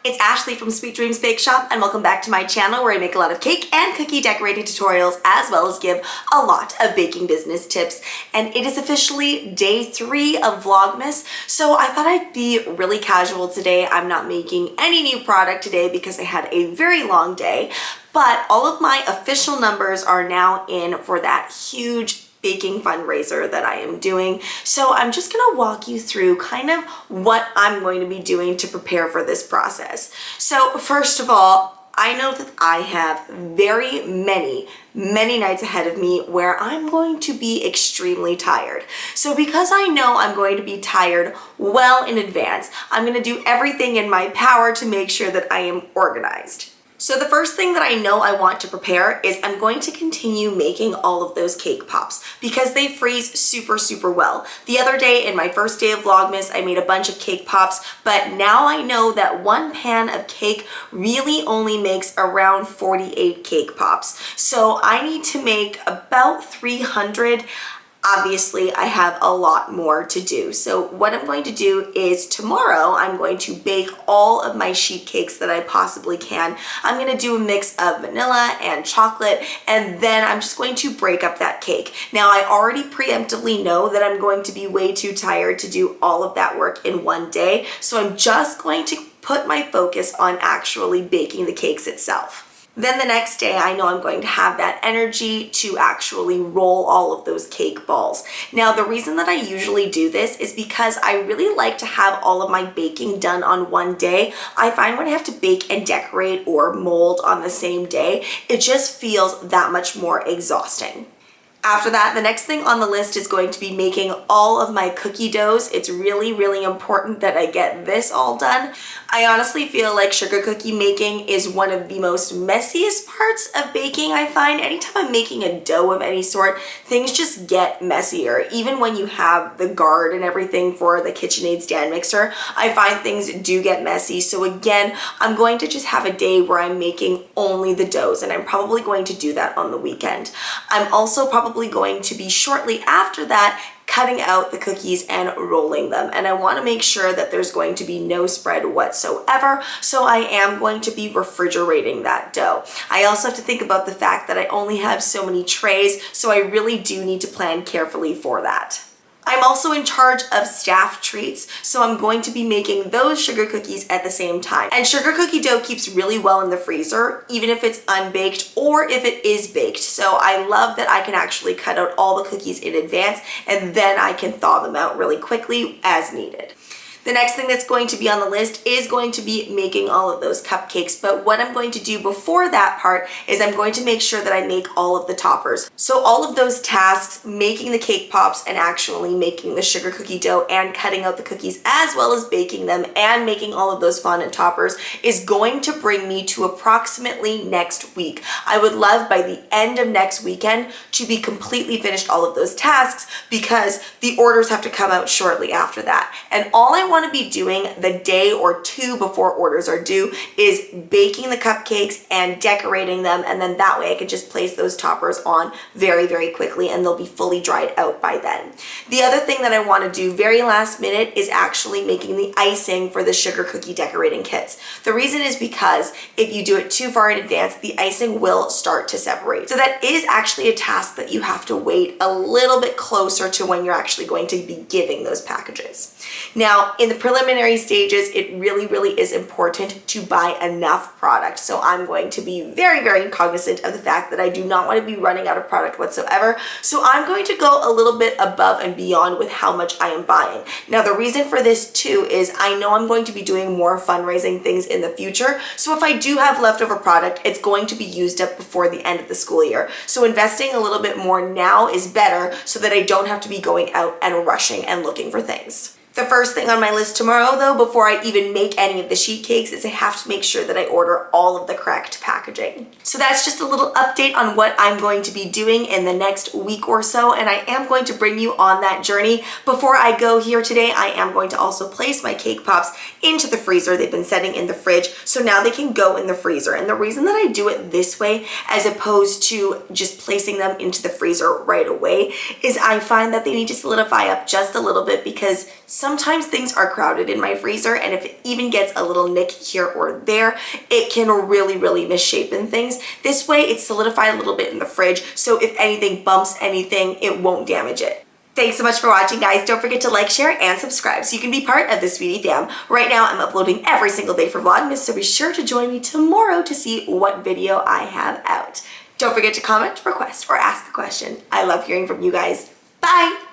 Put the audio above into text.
it's Ashley from Sweet Dreams Bake Shop, and welcome back to my channel where I make a lot of cake and cookie decorating tutorials as well as give a lot of baking business tips. And it is officially day 3 of Vlogmas, so I thought I'd be really casual today. I'm not making any new product today because I had a very long day, but all of my official numbers are now in for that huge baking fundraiser that I am doing. So I'm just gonna walk you through kind of what I'm going to be doing to prepare for this process. So first of all, I know that I have very many nights ahead of me where I'm going to be extremely tired. So because I know I'm going to be tired well in advance, I'm gonna do everything in my power to make sure that I am organized. So the first thing that I know I want to prepare is I'm going to continue making all of those cake pops because they freeze super well. The other day in my first day of Vlogmas, I made a bunch of cake pops, but now I know that one pan of cake really only makes around 48 cake pops. So I need to make about 300. Obviously, I have a lot more to do. So what I'm going to do is tomorrow, I'm going to bake all of my sheet cakes that I possibly can. I'm gonna do a mix of vanilla and chocolate, and then I'm just going to break up that cake. Now, I already preemptively know that I'm going to be way too tired to do all of that work in one day. So I'm just going to put my focus on actually baking the cakes itself. Then the next day, I know I'm going to have that energy to actually roll all of those cake balls. Now, the reason that I usually do this is because I really like to have all of my baking done on one day. I find when I have to bake and decorate or mold on the same day, it just feels that much more exhausting. After that, the next thing on the list is going to be making all of my cookie doughs. It's really important that I get this all done. I honestly feel like sugar cookie making is one of the most messiest parts of baking, I find. Anytime I'm making a dough of any sort, things just get messier. Even when you have the guard and everything for the KitchenAid stand mixer, I find things do get messy. So again, I'm going to just have a day where I'm making only the doughs, and I'm probably going to do that on the weekend. I'm also probably going to be shortly after that cutting out the cookies and rolling them, and I want to make sure that there's going to be no spread whatsoever, so I am going to be refrigerating that dough. I also have to think about the fact that I only have so many trays, so I really do need to plan carefully for that. I'm also in charge of staff treats, so I'm going to be making those sugar cookies at the same time. And sugar cookie dough keeps really well in the freezer, even if it's unbaked or if it is baked. So I love that I can actually cut out all the cookies in advance, and then I can thaw them out really quickly as needed. The next thing that's going to be on the list is going to be making all of those cupcakes, but what I'm going to do before that part is I'm going to make sure that I make all of the toppers. So all of those tasks, making the cake pops and actually making the sugar cookie dough and cutting out the cookies as well as baking them and making all of those fondant toppers is going to bring me to approximately next week. I would love by the end of next weekend to be completely finished all of those tasks because the orders have to come out shortly after that. And all I want to be doing the day or two before orders are due is baking the cupcakes and decorating them, and then that way I can just place those toppers on very quickly and they'll be fully dried out by then. The other thing that I want to do very last minute is actually making the icing for the sugar cookie decorating kits. The reason is because if you do it too far in advance, the icing will start to separate. So that is actually a task that you have to wait a little bit closer to when you're actually going to be giving those packages. Now, in the preliminary stages, it really is important to buy enough product. So I'm going to be very cognizant of the fact that I do not want to be running out of product whatsoever. So I'm going to go a little bit above and beyond with how much I am buying. Now, the reason for this too is I know I'm going to be doing more fundraising things in the future. So if I do have leftover product, it's going to be used up before the end of the school year. So investing a little bit more now is better so that I don't have to be going out and rushing and looking for things. The first thing on my list tomorrow, though, before I even make any of the sheet cakes, is I have to make sure that I order all of the correct packaging. So that's just a little update on what I'm going to be doing in the next week or so, and I am going to bring you on that journey. Before I go here today, I am going to also place my cake pops into the freezer. They've been setting in the fridge, so now they can go in the freezer. And the reason that I do it this way, as opposed to just placing them into the freezer right away, is I find that they need to solidify up just a little bit because Sometimes things are crowded in my freezer, and if it even gets a little nick here or there, it can really misshapen things. This way it's solidified a little bit in the fridge, so if anything bumps anything, it won't damage it. Thanks so much for watching, guys. Don't forget to like, share, and subscribe so you can be part of the Sweetie fam. Right now, I'm uploading every single day for Vlogmas, so be sure to join me tomorrow to see what video I have out. Don't forget to comment, request, or ask a question. I love hearing from you guys. Bye!